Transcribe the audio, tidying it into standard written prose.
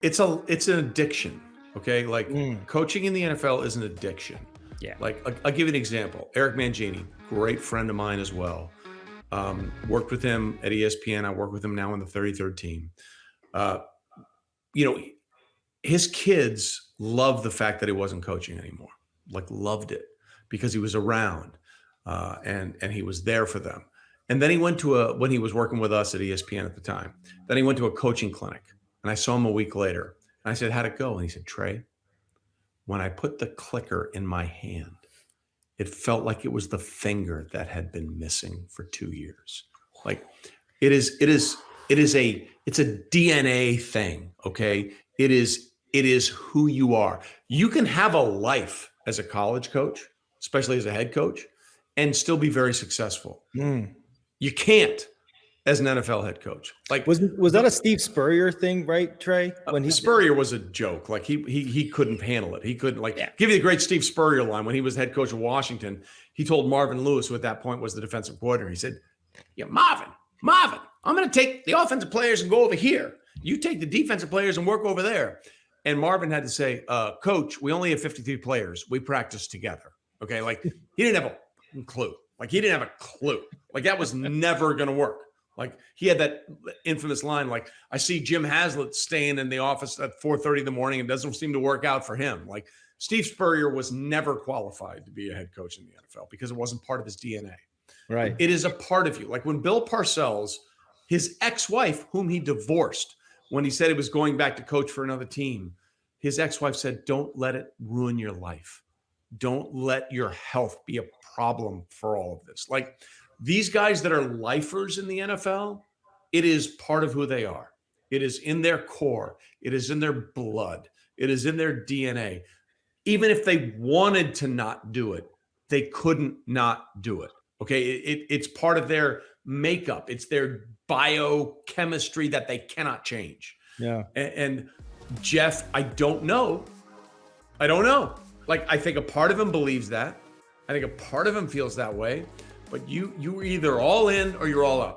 it's an addiction. Okay, like Mm, coaching in the NFL is an addiction. yeah. Like I'll give you an example. Eric Mangini, great friend of mine as well. Worked with him at ESPN. I work with him now on the 33rd team. Uh, you know, his kids love the fact that he wasn't coaching anymore. Like loved it because he was around and he was there for them. And then he went to when he was working with us at ESPN at the time. Then he went to a coaching clinic, and I saw him a week later. And I said, "How'd it go?" And he said, "Trey, when I put the clicker in my hand, it felt like it was the finger that had been missing for 2 years. Like it's a DNA thing. Okay. It is who you are. You can have a life as a college coach, especially as a head coach, and still be very successful. Mm. You can't as an NFL head coach. Like Was that a Steve Spurrier thing, right, Trey? When he Spurrier was a joke. Like he couldn't handle it. He couldn't Yeah. give you the great Steve Spurrier line when he was head coach of Washington. He told Marvin Lewis, who at that point was the defensive coordinator, he said, "Yeah, Marvin, I'm going to take the offensive players and go over here. You take the defensive players and work over there." And Marvin had to say, "Coach, we only have 53 players. We practice together." Okay, like he didn't have a clue. Like he didn't have a clue. Like that was never going to work. Like he had that infamous line, like, "I see Jim Haslett staying in the office at 4:30 in the morning and doesn't seem to work out for him." Like Steve Spurrier was never qualified to be a head coach in the NFL because it wasn't part of his DNA. Right. It is a part of you. Like when Bill Parcells, his ex-wife, whom he divorced, when he said he was going back to coach for another team, his ex-wife said, "Don't let it ruin your life. Don't let your health be a problem for all of this." Like these guys that are lifers in the NFL, it is part of who they are. It is in their core. It is in their blood. It is in their DNA. Even if they wanted to not do it, they couldn't not do it. Okay. It's part of their makeup, it's their biochemistry that they cannot change. Yeah. And Jeff, I don't know. I don't know. Like, I think a part of him believes that. I think a part of him feels that way. But you're either all in or you're all out.